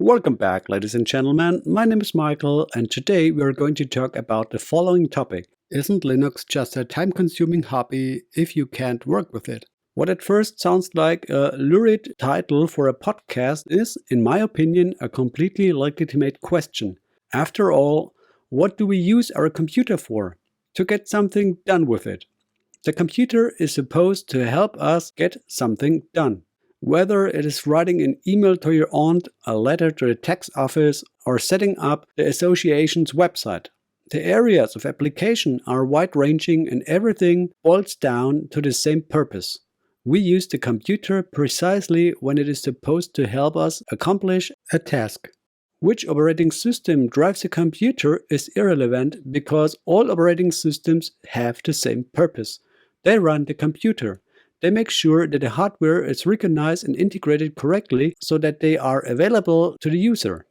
Welcome back, ladies and gentlemen. My name is Michael, and today we are going to talk about the following topic. Isn't Linux just a time-consuming hobby if you can't work with it? What at first sounds like a lurid title for a podcast is, in my opinion, a completely legitimate question. After all, what do we use our computer for? To get something done with it. The computer is supposed to help us get something done. Whether it is writing an email to your aunt, a letter to the tax office, or setting up the association's website. The areas of application are wide-ranging and everything boils down to the same purpose. We use the computer precisely when it is supposed to help us accomplish a task. Which operating system drives the computer is irrelevant because all operating systems have the same purpose. They run the computer. They make sure that the hardware is recognized and integrated correctly so that they are available to the user.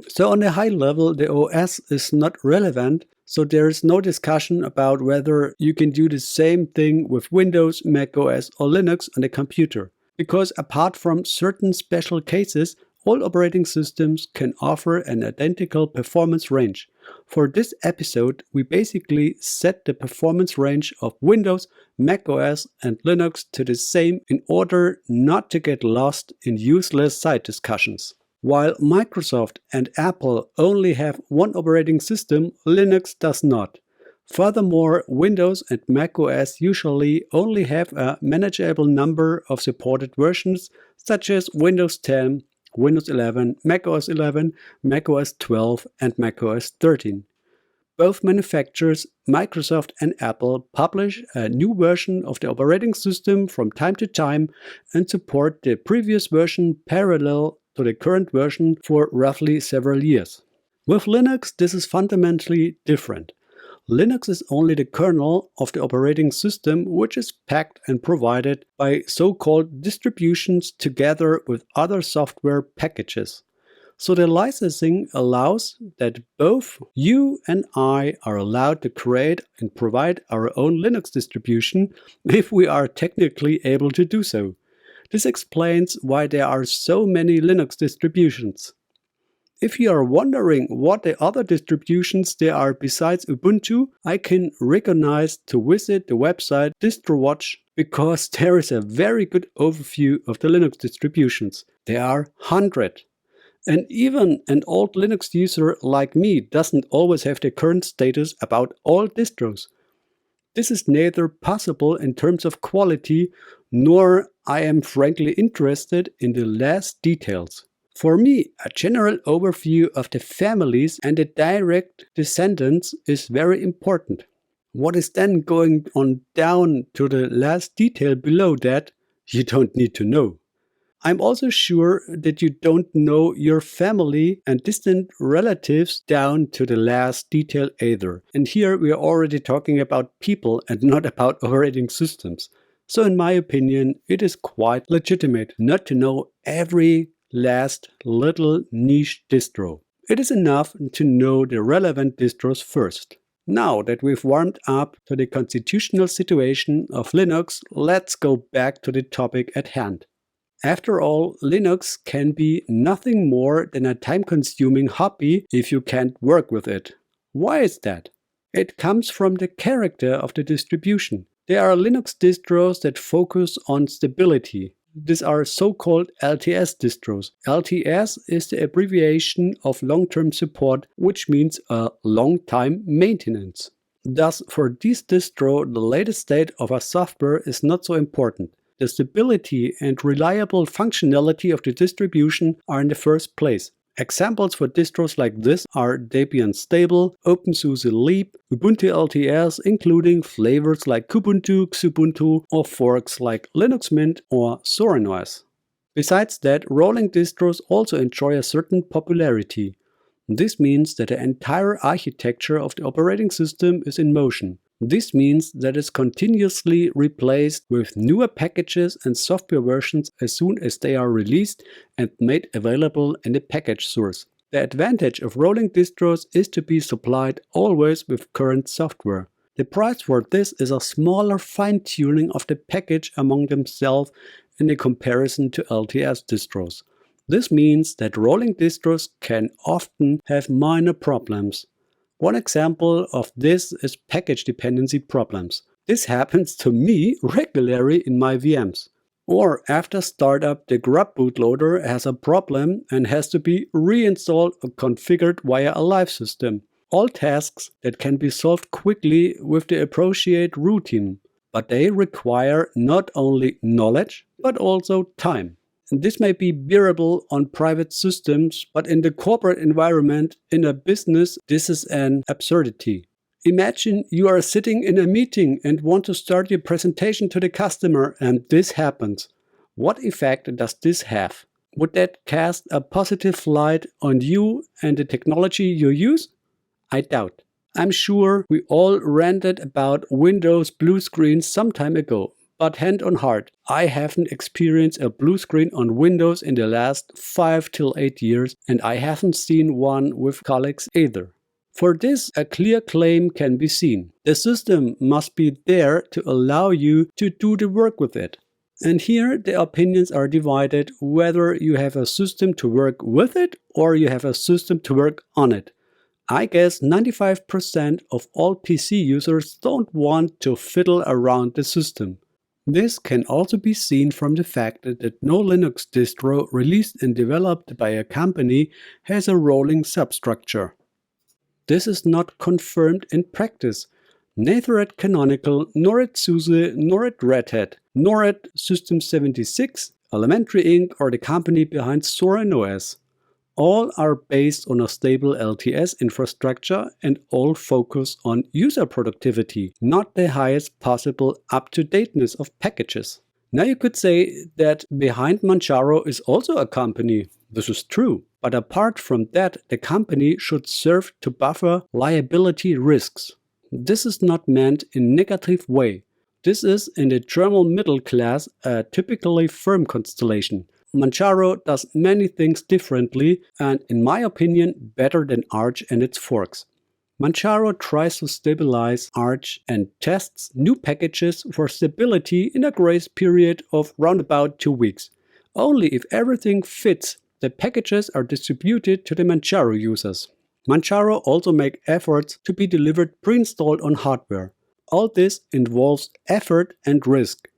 So on a high level, the OS is not relevant, so there is no discussion about whether you can do the same thing with Windows, Mac OS or Linux on the computer. Because apart from certain special cases, all operating systems can offer an identical performance range. For this episode, we basically set the performance range of Windows, Mac OS and Linux to the same in order not to get lost in useless side discussions. While Microsoft and Apple only have one operating system, Linux does not. Furthermore, Windows and Mac OS usually only have a manageable number of supported versions such as Windows 10, Windows 11, Mac OS 11, Mac OS 12 and Mac OS 13. Both manufacturers, Microsoft and Apple, publish a new version of the operating system from time to time and support the previous version parallel to the current version for roughly several years. With Linux, this is fundamentally different. Linux is only the kernel of the operating system, which is packed and provided by so-called distributions together with other software packages. So the licensing allows that both you and I are allowed to create and provide our own Linux distribution if we are technically able to do so. This explains why there are so many Linux distributions. If you are wondering what the other distributions there are besides Ubuntu, I can recognize to visit the website DistroWatch because there is a very good overview of the Linux distributions. There are 100. And even an old Linux user like me doesn't always have the current status about all distros. This is neither possible in terms of quality, nor I am frankly interested in the last details. For me, a general overview of the families and the direct descendants is very important. What is then going on down to the last detail below that, you don't need to know. I'm also sure that you don't know your family and distant relatives down to the last detail either. And here we are already talking about people and not about operating systems. So in my opinion, it is quite legitimate not to know every last little niche distro. It is enough to know the relevant distros first. Now that we've warmed up to the constitutional situation of Linux, let's go back to the topic at hand. After all, Linux can be nothing more than a time-consuming hobby if you can't work with it. Why is that? It comes from the character of the distribution. There are Linux distros that focus on stability. These are so-called LTS distros. LTS is the abbreviation of long-term support, which means a long-time maintenance. Thus, for this distro, the latest state of a software is not so important. The stability and reliable functionality of the distribution are in the first place. Examples for distros like this are Debian Stable, OpenSUSE Leap, Ubuntu LTS, including flavors like Kubuntu, Xubuntu, or forks like Linux Mint or Zorin. Besides that, rolling distros also enjoy a certain popularity. This means that the entire architecture of the operating system is in motion. This means that it's continuously replaced with newer packages and software versions as soon as they are released and made available in the package source. The advantage of rolling distros is to be supplied always with current software. The price for this is a smaller fine-tuning of the package among themselves in a comparison to LTS distros. This means that rolling distros can often have minor problems. One example of this is package dependency problems. This happens to me regularly in my VMs. Or after startup, the grub bootloader has a problem and has to be reinstalled or configured via a live system. All tasks that can be solved quickly with the appropriate routine, but they require not only knowledge, but also time. And this may be bearable on private systems, but in the corporate environment, in a business, this is an absurdity. Imagine you are sitting in a meeting and want to start your presentation to the customer, and this happens. What effect does this have? Would that cast a positive light on you and the technology you use? I doubt. I'm sure we all ranted about Windows blue screens some time ago, but hand on heart, I haven't experienced a blue screen on Windows in the last 5 till 8 years, and I haven't seen one with colleagues either. For this, a clear claim can be seen. The system must be there to allow you to do the work with it. And here the opinions are divided whether you have a system to work with it or you have a system to work on it. I guess 95% of all PC users don't want to fiddle around the system. This can also be seen from the fact that no Linux distro released and developed by a company has a rolling substructure. This is not confirmed in practice, neither at Canonical, nor at SUSE, nor at Red Hat, nor at System76, Elementary Inc. or the company behind Zorin OS. All are based on a stable LTS infrastructure and all focus on user productivity, not the highest possible up-to-dateness of packages. Now you could say that behind Manjaro is also a company. This is true, but apart from that, the company should serve to buffer liability risks. This is not meant in a negative way. This is, in the German middle class, a typically firm constellation. Manjaro does many things differently and, in my opinion, better than Arch and its forks. Manjaro tries to stabilize Arch and tests new packages for stability in a grace period of round about 2 weeks. Only if everything fits, the packages are distributed to the Manjaro users. Manjaro also makes efforts to be delivered pre-installed on hardware. All this involves effort and risk,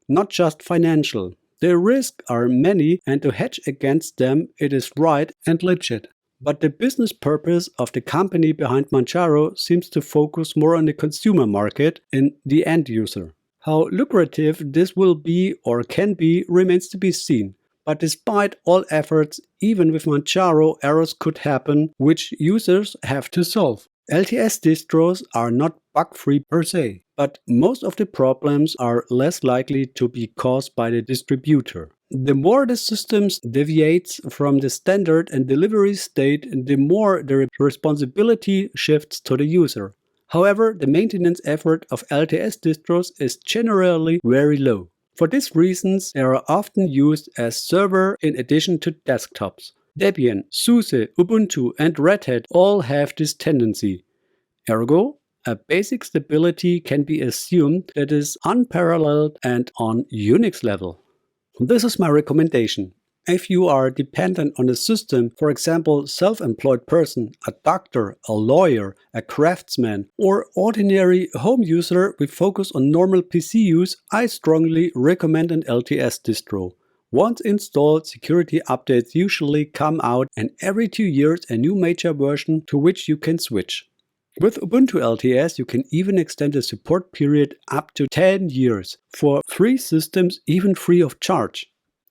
not just financial. The risks are many, and to hedge against them it is right and legit. But the business purpose of the company behind Manjaro seems to focus more on the consumer market and the end user. How lucrative this will be or can be remains to be seen. But despite all efforts, even with Manjaro, errors could happen which users have to solve. LTS distros are not bug-free per se, but most of the problems are less likely to be caused by the distributor. The more the system deviates from the standard and delivery state, the more the responsibility shifts to the user. However, the maintenance effort of LTS distros is generally very low. For these reasons, they are often used as server in addition to desktops. Debian, SUSE, Ubuntu and Red Hat all have this tendency. Ergo, a basic stability can be assumed that is unparalleled and on Unix level. This is my recommendation. If you are dependent on a system, for example, self-employed person, a doctor, a lawyer, a craftsman, or ordinary home user with focus on normal PC use, I strongly recommend an LTS distro. Once installed, security updates usually come out, and every 2 years a new major version to which you can switch. With Ubuntu LTS, you can even extend the support period up to 10 years for 3 systems, even free of charge.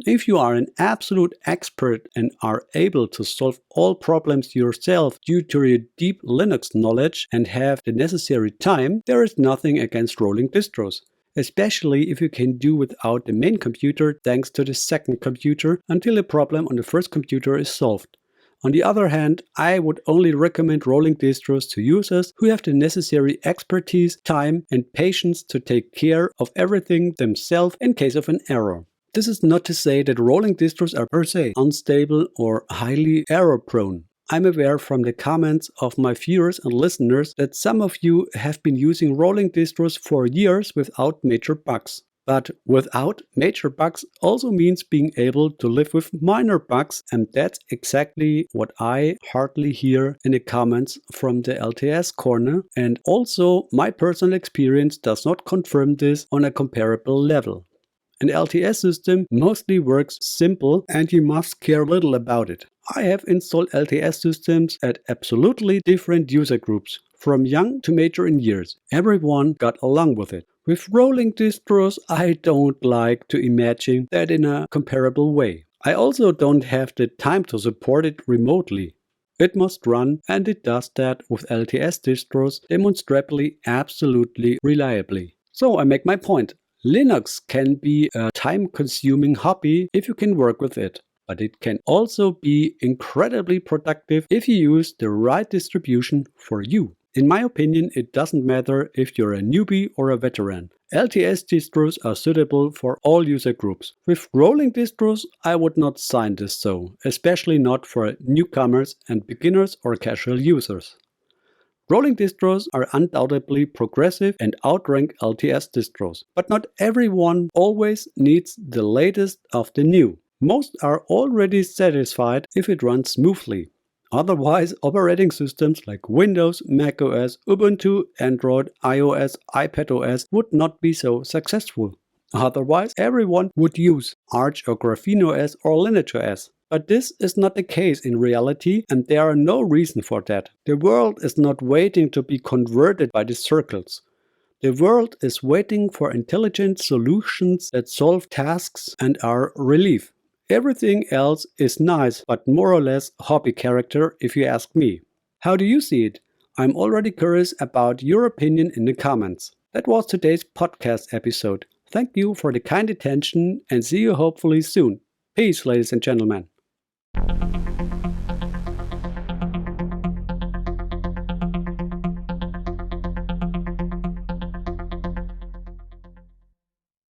If you are an absolute expert and are able to solve all problems yourself due to your deep Linux knowledge and have the necessary time, there is nothing against rolling distros. Especially if you can do without the main computer thanks to the second computer until the problem on the first computer is solved. On the other hand, I would only recommend rolling distros to users who have the necessary expertise, time and patience to take care of everything themselves in case of an error. This is not to say that rolling distros are per se unstable or highly error-prone. I'm aware from the comments of my viewers and listeners that some of you have been using rolling distros for years without major bugs. But without major bugs also means being able to live with minor bugs, and that's exactly what I hardly hear in the comments from the LTS corner. And also, my personal experience does not confirm this on a comparable level. An LTS system mostly works simple and you must care little about it. I have installed LTS systems at absolutely different user groups, from young to major in years. Everyone got along with it. With rolling distros, I don't like to imagine that in a comparable way. I also don't have the time to support it remotely. It must run, and it does that with LTS distros demonstrably absolutely reliably. So I make my point. Linux can be a time-consuming hobby if you can work with it, but it can also be incredibly productive if you use the right distribution for you. In my opinion, it doesn't matter if you're a newbie or a veteran. LTS distros are suitable for all user groups. With rolling distros, I would not sign this so, especially not for newcomers and beginners or casual users. Rolling distros are undoubtedly progressive and outrank LTS distros, but not everyone always needs the latest of the new. Most are already satisfied if it runs smoothly. Otherwise, operating systems like Windows, macOS, Ubuntu, Android, iOS, iPadOS would not be so successful. Otherwise, everyone would use Arch or GrapheneOS or LineageOS. But this is not the case in reality, and there are no reason for that. The world is not waiting to be converted by the circles. The world is waiting for intelligent solutions that solve tasks and are relief. Everything else is nice, but more or less hobby character if you ask me. How do you see it? I'm already curious about your opinion in the comments. That was today's podcast episode. Thank you for the kind attention and see you hopefully soon. Peace, ladies and gentlemen.